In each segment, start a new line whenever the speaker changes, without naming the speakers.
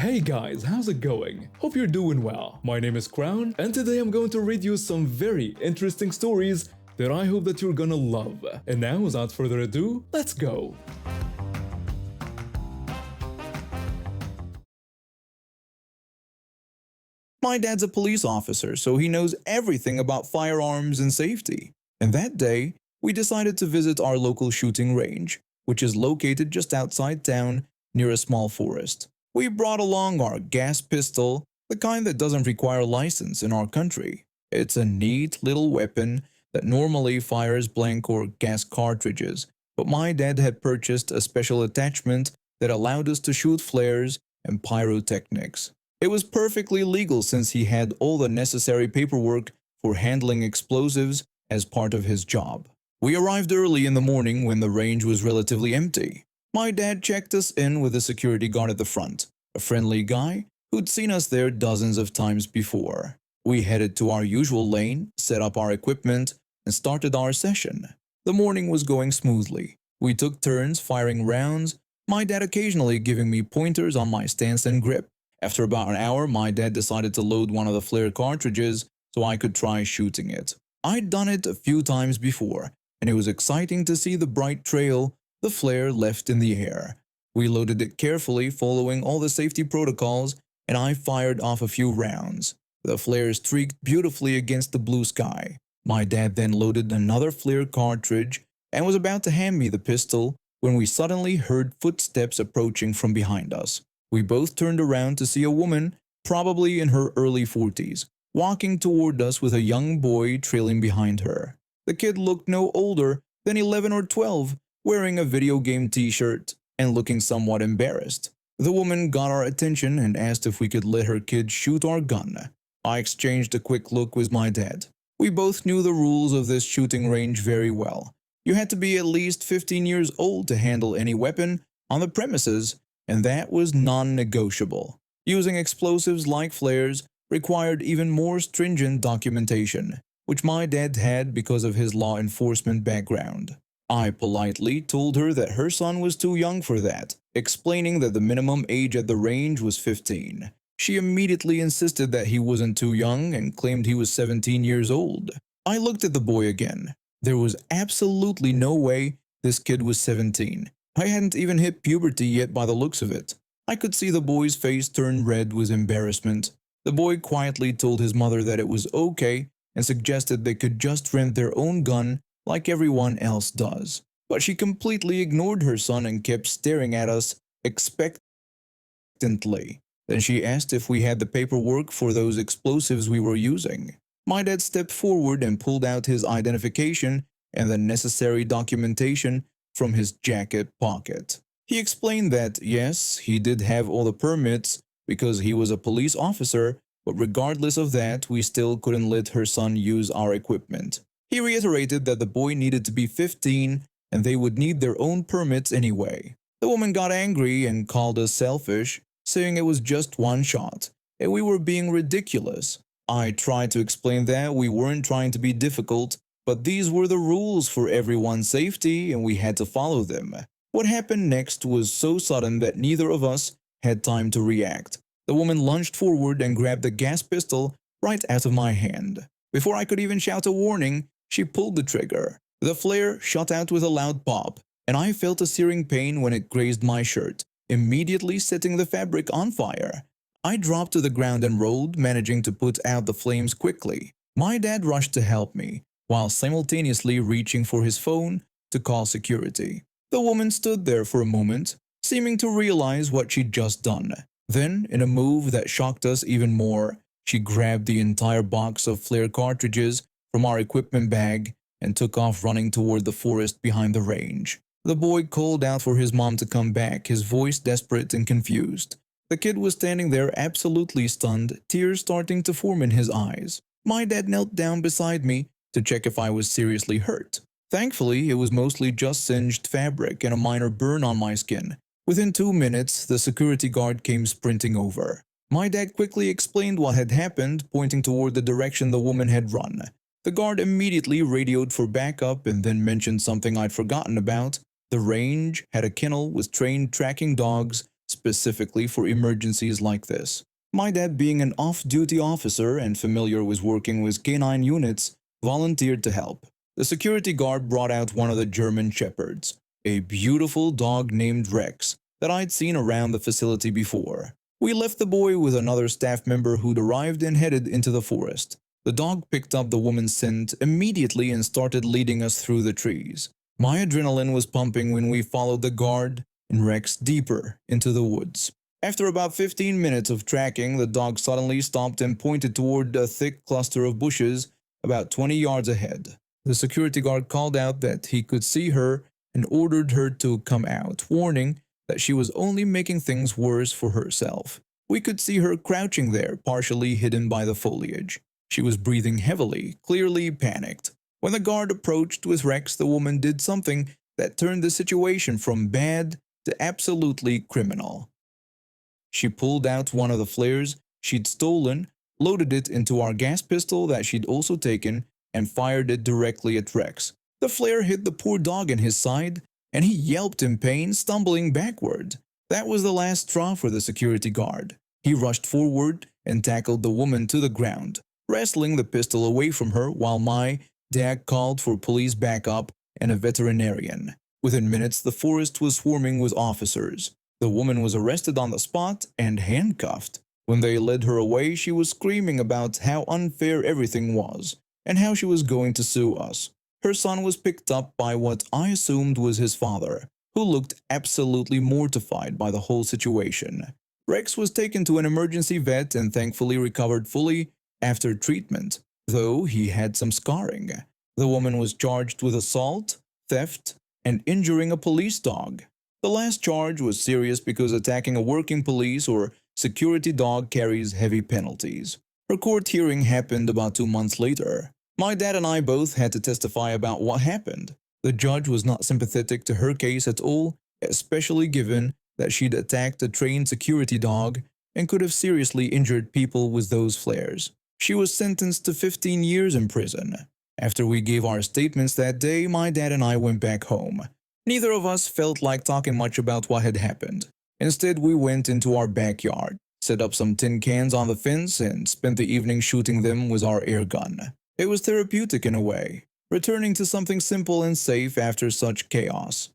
Hey guys, how's it going? Hope you're doing well. My name is Crown, and today I'm going to read you some very interesting stories that I hope that you're gonna love. And now, without further ado, let's go!
My dad's a police officer, so he knows everything about firearms and safety. And that day, we decided to visit our local shooting range, which is located just outside town near a small forest. We brought along our gas pistol, the kind that doesn't require a license in our country. It's a neat little weapon that normally fires blank or gas cartridges, but my dad had purchased a special attachment that allowed us to shoot flares and pyrotechnics. It was perfectly legal since he had all the necessary paperwork for handling explosives as part of his job. We arrived early in the morning when the range was relatively empty. My dad checked us in with a security guard at the front, a friendly guy who'd seen us there dozens of times before. We headed to our usual lane, set up our equipment, and started our session. The morning was going smoothly. We took turns firing rounds, my dad occasionally giving me pointers on my stance and grip. After about an hour, my dad decided to load one of the flare cartridges so I could try shooting it. I'd done it a few times before, and it was exciting to see the bright trail the flare left in the air. We loaded it carefully, following all the safety protocols, and I fired off a few rounds. The flare streaked beautifully against the blue sky. My dad then loaded another flare cartridge and was about to hand me the pistol when we suddenly heard footsteps approaching from behind us. We both turned around to see a woman, probably in her early 40s, walking toward us with a young boy trailing behind her. The kid looked no older than 11 or 12, wearing a video game t-shirt and looking somewhat embarrassed. The woman got our attention and asked if we could let her kid shoot our gun. I exchanged a quick look with my dad. We both knew the rules of this shooting range very well. You had to be at least 15 years old to handle any weapon on the premises, and that was non-negotiable. Using explosives like flares required even more stringent documentation, which my dad had because of his law enforcement background. I politely told her that her son was too young for that, explaining that the minimum age at the range was 15. She immediately insisted that he wasn't too young and claimed he was 17 years old. I looked at the boy again. There was absolutely no way this kid was 17. I hadn't even hit puberty yet by the looks of it. I could see the boy's face turn red with embarrassment. The boy quietly told his mother that it was okay and suggested they could just rent their own gun like everyone else does. But she completely ignored her son and kept staring at us expectantly. Then she asked if we had the paperwork for those explosives we were using. My dad stepped forward and pulled out his identification and the necessary documentation from his jacket pocket. He explained that, yes, he did have all the permits because he was a police officer, but regardless of that, we still couldn't let her son use our equipment. He reiterated that the boy needed to be 15 and they would need their own permits anyway. The woman got angry and called us selfish, saying it was just one shot, and we were being ridiculous. I tried to explain that we weren't trying to be difficult, but these were the rules for everyone's safety and we had to follow them. What happened next was so sudden that neither of us had time to react. The woman lunged forward and grabbed the gas pistol right out of my hand. Before I could even shout a warning, she pulled the trigger. The flare shot out with a loud pop, and I felt a searing pain when it grazed my shirt, immediately setting the fabric on fire. I dropped to the ground and rolled, managing to put out the flames quickly. My dad rushed to help me, while simultaneously reaching for his phone to call security. The woman stood there for a moment, seeming to realize what she'd just done. Then, in a move that shocked us even more, she grabbed the entire box of flare cartridges from our equipment bag and took off running toward the forest behind the range. The boy called out for his mom to come back, his voice desperate and confused. The kid was standing there absolutely stunned, tears starting to form in his eyes. My dad knelt down beside me to check if I was seriously hurt. Thankfully, it was mostly just singed fabric and a minor burn on my skin. Within 2 minutes, the security guard came sprinting over. My dad quickly explained what had happened, pointing toward the direction the woman had run. The guard immediately radioed for backup and then mentioned something I'd forgotten about. The range had a kennel with trained tracking dogs specifically for emergencies like this. My dad, being an off-duty officer and familiar with working with canine units, volunteered to help. The security guard brought out one of the German Shepherds, a beautiful dog named Rex that I'd seen around the facility before. We left the boy with another staff member who'd arrived and headed into the forest. The dog picked up the woman's scent immediately and started leading us through the trees. My adrenaline was pumping when we followed the guard and Rex deeper into the woods. After about 15 minutes of tracking, the dog suddenly stopped and pointed toward a thick cluster of bushes about 20 yards ahead. The security guard called out that he could see her and ordered her to come out, warning that she was only making things worse for herself. We could see her crouching there, partially hidden by the foliage. She was breathing heavily, clearly panicked. When the guard approached with Rex, the woman did something that turned the situation from bad to absolutely criminal. She pulled out one of the flares she'd stolen, loaded it into our gas pistol that she'd also taken, and fired it directly at Rex. The flare hit the poor dog in his side, and he yelped in pain, stumbling backward. That was the last straw for the security guard. He rushed forward and tackled the woman to the ground, wrestling the pistol away from her while my dad called for police backup and a veterinarian. Within minutes, the forest was swarming with officers. The woman was arrested on the spot and handcuffed. When they led her away, she was screaming about how unfair everything was and how she was going to sue us. Her son was picked up by what I assumed was his father, who looked absolutely mortified by the whole situation. Rex was taken to an emergency vet and thankfully recovered fully after treatment, though he had some scarring. The woman was charged with assault, theft, and injuring a police dog. The last charge was serious because attacking a working police or security dog carries heavy penalties. Her court hearing happened about 2 months later. My dad and I both had to testify about what happened. The judge was not sympathetic to her case at all, especially given that she'd attacked a trained security dog and could have seriously injured people with those flares. She was sentenced to 15 years in prison. After we gave our statements that day, my dad and I went back home. Neither of us felt like talking much about what had happened. Instead, we went into our backyard, set up some tin cans on the fence, and spent the evening shooting them with our air gun. It was therapeutic in a way, returning to something simple and safe after such chaos.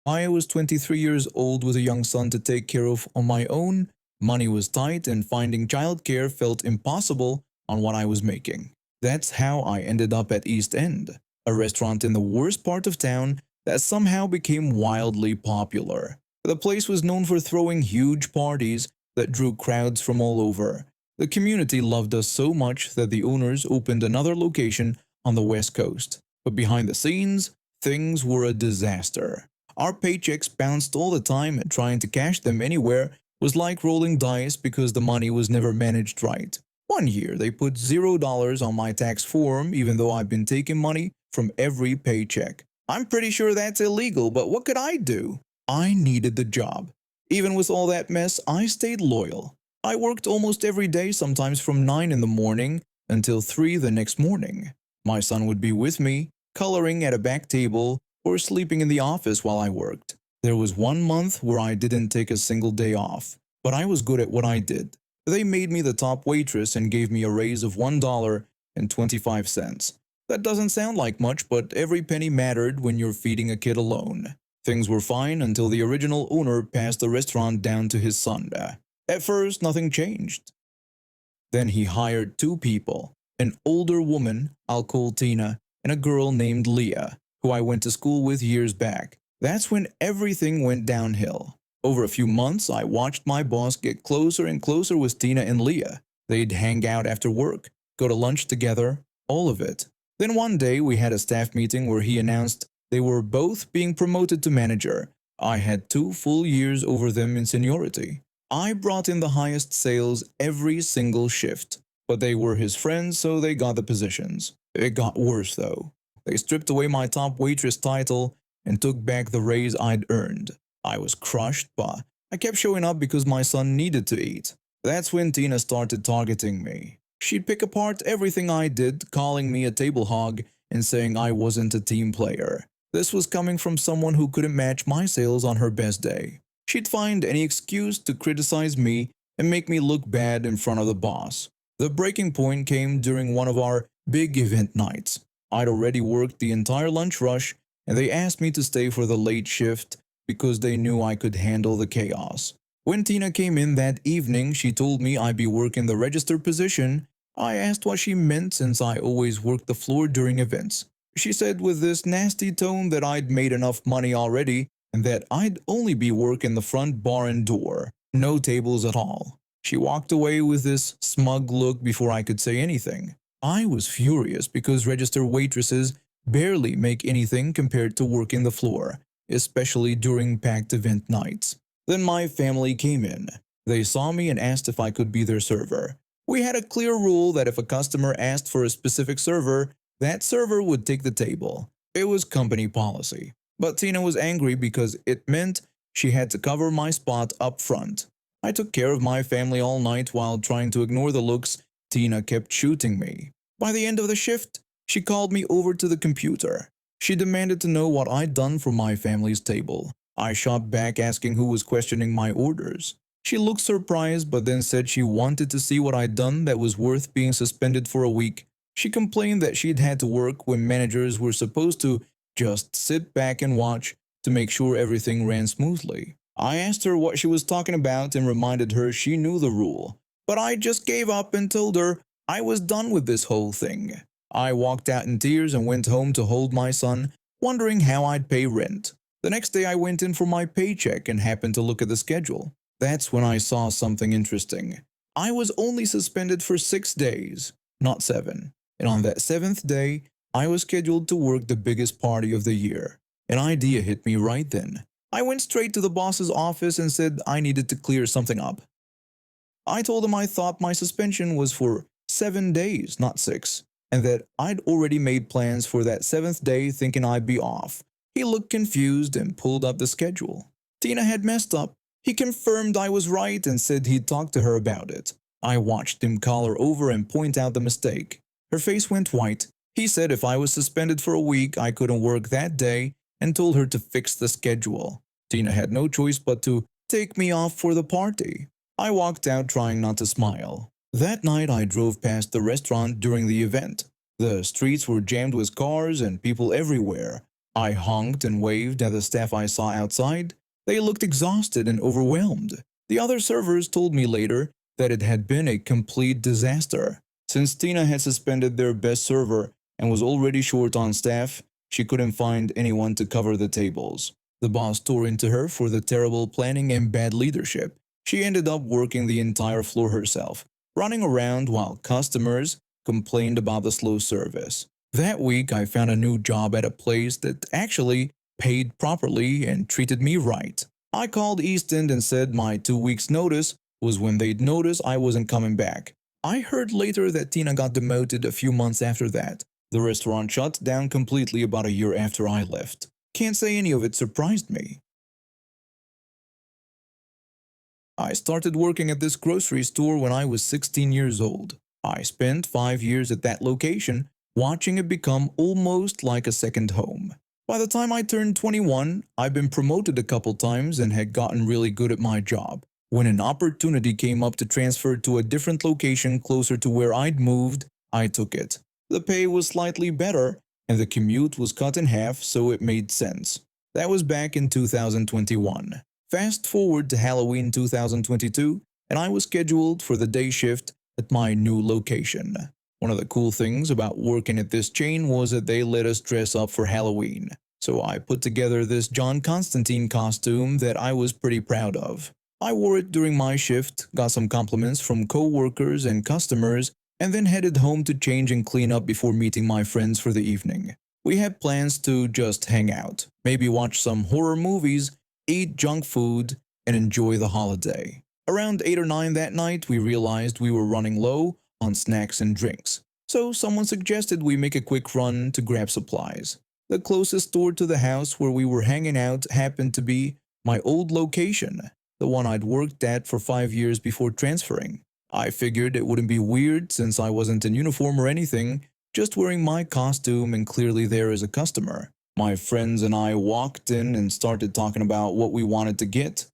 I was 23 years old with a young son to take care of on my own. Money was tight and finding childcare felt impossible on what I was making. That's how I ended up at East End, a restaurant in the worst part of town that somehow became wildly popular. The place was known for throwing huge parties that drew crowds from all over. The community loved us so much that the owners opened another location on the West Coast. But behind the scenes, things were a disaster. Our paychecks bounced all the time, and trying to cash them anywhere was like rolling dice because the money was never managed right. One year, they put $0 on my tax form even though I've been taking money from every paycheck. I'm pretty sure that's illegal, but what could I do? I needed the job. Even with all that mess, I stayed loyal. I worked almost every day, sometimes from 9 in the morning until 3 the next morning. My son would be with me, coloring at a back table or sleeping in the office while I worked. There was 1 month where I didn't take a single day off, but I was good at what I did. They made me the top waitress and gave me a raise of $1.25. That doesn't sound like much, but every penny mattered when you're feeding a kid alone. Things were fine until the original owner passed the restaurant down to his son. At first, nothing changed. Then he hired 2 people, an older woman, I'll call Tina, and a girl named Leah, who I went to school with years back. That's when everything went downhill. Over a few months, I watched my boss get closer and closer with Tina and Leah. They'd hang out after work, go to lunch together, all of it. Then one day we had a staff meeting where he announced they were both being promoted to manager. I had 2 full years over them in seniority. I brought in the highest sales every single shift, but they were his friends, so they got the positions. It got worse though. They stripped away my top waitress title and took back the raise I'd earned. I was crushed, but I kept showing up because my son needed to eat. That's when Tina started targeting me. She'd pick apart everything I did, calling me a table hog and saying I wasn't a team player. This was coming from someone who couldn't match my sales on her best day. She'd find any excuse to criticize me and make me look bad in front of the boss. The breaking point came during one of our big event nights. I'd already worked the entire lunch rush, and they asked me to stay for the late shift because they knew I could handle the chaos. When Tina came in that evening, she told me I'd be working the register position. I asked what she meant since I always worked the floor during events. She said with this nasty tone that I'd made enough money already and that I'd only be working the front bar and door, no tables at all. She walked away with this smug look before I could say anything. I was furious because register waitresses barely make anything compared to working the floor, especially during packed event nights. Then my family came in. They saw me and asked if I could be their server. We had a clear rule that if a customer asked for a specific server, that server would take the table. It was company policy. But Tina was angry because it meant she had to cover my spot up front. I took care of my family all night while trying to ignore the looks Tina kept shooting me. By the end of the shift, she called me over to the computer. She demanded to know what I'd done for my family's table. I shot back asking who was questioning my orders. She looked surprised but then said she wanted to see what I'd done that was worth being suspended for a week. She complained that she'd had to work when managers were supposed to just sit back and watch to make sure everything ran smoothly. I asked her what she was talking about and reminded her she knew the rule. But I just gave up and told her I was done with this whole thing. I walked out in tears and went home to hold my son, wondering how I'd pay rent. The next day I went in for my paycheck and happened to look at the schedule. That's when I saw something interesting. I was only suspended for 6 days, not 7. And on that 7th day, I was scheduled to work the biggest party of the year. An idea hit me right then. I went straight to the boss's office and said I needed to clear something up. I told him I thought my suspension was for 7 days, not 6, and that I'd already made plans for that 7th day thinking I'd be off. He looked confused and pulled up the schedule. Tina had messed up. He confirmed I was right and said he'd talk to her about it. I watched him call her over and point out the mistake. Her face went white. He said if I was suspended for a week, I couldn't work that day and told her to fix the schedule. Tina had no choice but to take me off for the party. I walked out trying not to smile. That night I drove past the restaurant during the event. The streets were jammed with cars and people everywhere. I honked and waved at the staff I saw outside. They looked exhausted and overwhelmed. The other servers told me later that it had been a complete disaster. Since Tina had suspended their best server and was already short on staff, she couldn't find anyone to cover the tables. The boss tore into her for the terrible planning and bad leadership. She ended up working the entire floor herself, running around while customers complained about the slow service. That week, I found a new job at a place that actually paid properly and treated me right. I called East End and said my 2 weeks' notice was when they'd notice I wasn't coming back. I heard later that Tina got demoted a few months after that. The restaurant shut down completely about a year after I left. Can't say any of it surprised me. I started working at this grocery store when I was 16 years old. I spent 5 years at that location, watching it become almost like a second home. By the time I turned 21, I'd been promoted a couple times and had gotten really good at my job. When an opportunity came up to transfer to a different location closer to where I'd moved, I took it. The pay was slightly better, and the commute was cut in half, so it made sense. That was back in 2021. Fast forward to Halloween 2022, and I was scheduled for the day shift at my new location. One of the cool things about working at this chain was that they let us dress up for Halloween. So I put together this John Constantine costume that I was pretty proud of. I wore it during my shift, got some compliments from co-workers and customers, and then headed home to change and clean up before meeting my friends for the evening. We had plans to just hang out, maybe watch some horror movies, eat junk food, and enjoy the holiday. Around 8 or 9 that night, we realized we were running low on snacks and drinks. So someone suggested we make a quick run to grab supplies. The closest store to the house where we were hanging out happened to be my old location, the one I'd worked at for 5 years before transferring. I figured it wouldn't be weird since I wasn't in uniform or anything, just wearing my costume and clearly there as a customer. My friends and I walked in and started talking about what we wanted to get.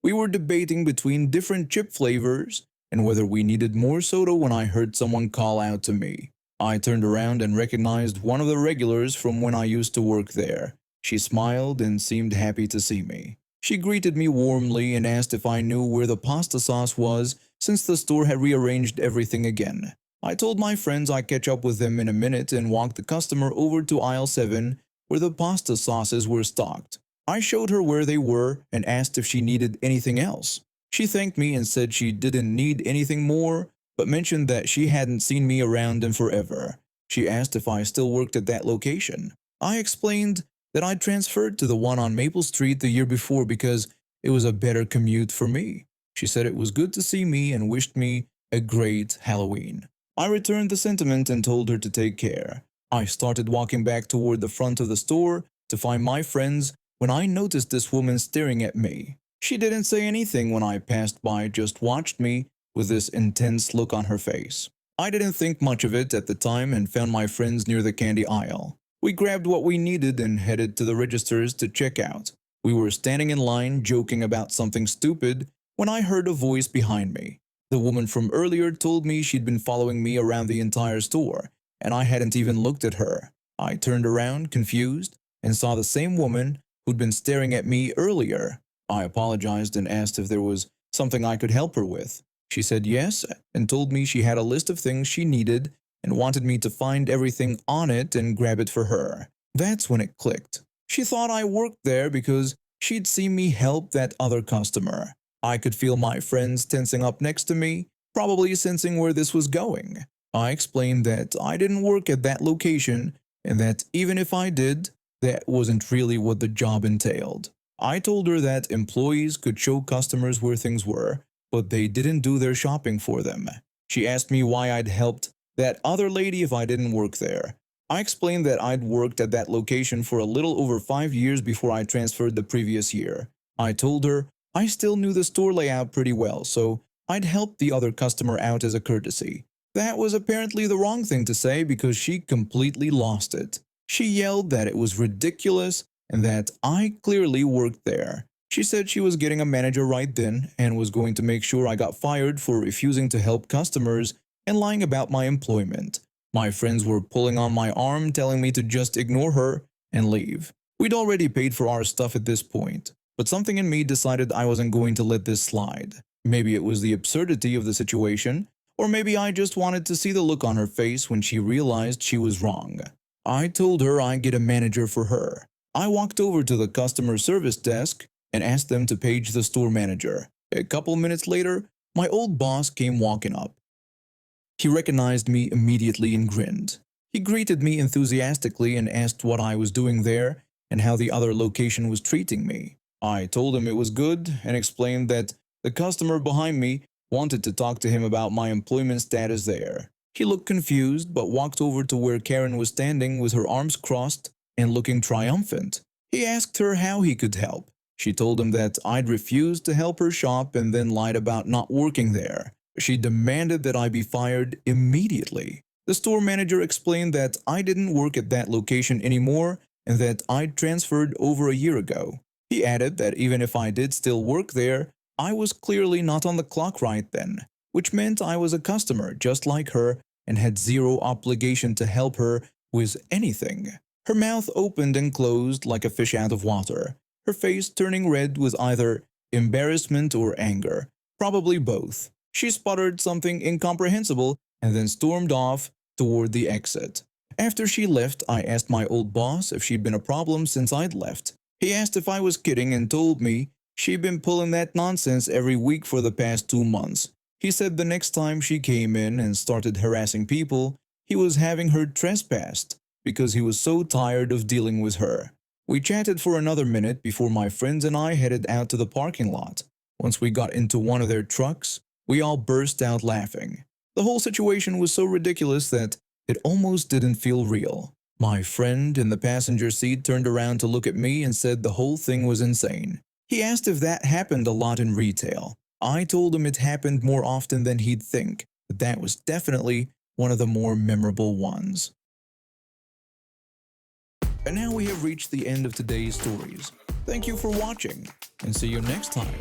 We were debating between different chip flavors and whether we needed more soda when I heard someone call out to me. I turned around and recognized one of the regulars from when I used to work there. She smiled and seemed happy to see me. She greeted me warmly and asked if I knew where the pasta sauce was since the store had rearranged everything again. I told my friends I'd catch up with them in a minute and walked the customer over to aisle 7 where the pasta sauces were stocked. I showed her where they were and asked if she needed anything else. She thanked me and said she didn't need anything more, but mentioned that she hadn't seen me around in forever. She asked if I still worked at that location. I explained that I'd transferred to the one on Maple Street the year before because it was a better commute for me. She said it was good to see me and wished me a great Halloween. I returned the sentiment and told her to take care. I started walking back toward the front of the store to find my friends when I noticed this woman staring at me. She didn't say anything when I passed by, just watched me with this intense look on her face. I didn't think much of it at the time and found my friends near the candy aisle. We grabbed what we needed and headed to the registers to check out. We were standing in line joking about something stupid when I heard a voice behind me. The woman from earlier told me she'd been following me around the entire store, and I hadn't even looked at her. I turned around, confused, and saw the same woman who'd been staring at me earlier. I apologized and asked if there was something I could help her with. She said yes and told me she had a list of things she needed and wanted me to find everything on it and grab it for her. That's when it clicked. She thought I worked there because she'd seen me help that other customer. I could feel my friends tensing up next to me, probably sensing where this was going. I explained that I didn't work at that location and that even if I did, that wasn't really what the job entailed. I told her that employees could show customers where things were, but they didn't do their shopping for them. She asked me why I'd helped that other lady if I didn't work there. I explained that I'd worked at that location for a little over 5 years before I transferred the previous year. I told her I still knew the store layout pretty well, so I'd helped the other customer out as a courtesy. That was apparently the wrong thing to say because she completely lost it. She yelled that it was ridiculous and that I clearly worked there. She said she was getting a manager right then and was going to make sure I got fired for refusing to help customers and lying about my employment. My friends were pulling on my arm, telling me to just ignore her and leave. We'd already paid for our stuff at this point, but something in me decided I wasn't going to let this slide. Maybe it was the absurdity of the situation, or maybe I just wanted to see the look on her face when she realized she was wrong. I told her I'd get a manager for her. I walked over to the customer service desk and asked them to page the store manager. A couple minutes later, my old boss came walking up. He recognized me immediately and grinned. He greeted me enthusiastically and asked what I was doing there and how the other location was treating me. I told him it was good and explained that the customer behind me wanted to talk to him about my employment status there. He looked confused but walked over to where Karen was standing with her arms crossed and looking triumphant. He asked her how he could help. She told him that I'd refused to help her shop and then lied about not working there. She demanded that I be fired immediately. The store manager explained that I didn't work at that location anymore and that I'd transferred over a year ago. He added that even if I did still work there, I was clearly not on the clock right then, which meant I was a customer just like her and had zero obligation to help her with anything. Her mouth opened and closed like a fish out of water, her face turning red with either embarrassment or anger, probably both. She sputtered something incomprehensible and then stormed off toward the exit. After she left, I asked my old boss if she'd been a problem since I'd left. He asked if I was kidding and told me she'd been pulling that nonsense every week for the past 2 months. He said the next time she came in and started harassing people, he was having her trespassed because he was so tired of dealing with her. We chatted for another minute before my friends and I headed out to the parking lot. Once we got into one of their trucks, we all burst out laughing. The whole situation was so ridiculous that it almost didn't feel real. My friend in the passenger seat turned around to look at me and said the whole thing was insane. He asked if that happened a lot in retail. I told him it happened more often than he'd think, but that was definitely one of the more memorable ones. And now we have reached the end of today's stories. Thank you for watching, and see you next time.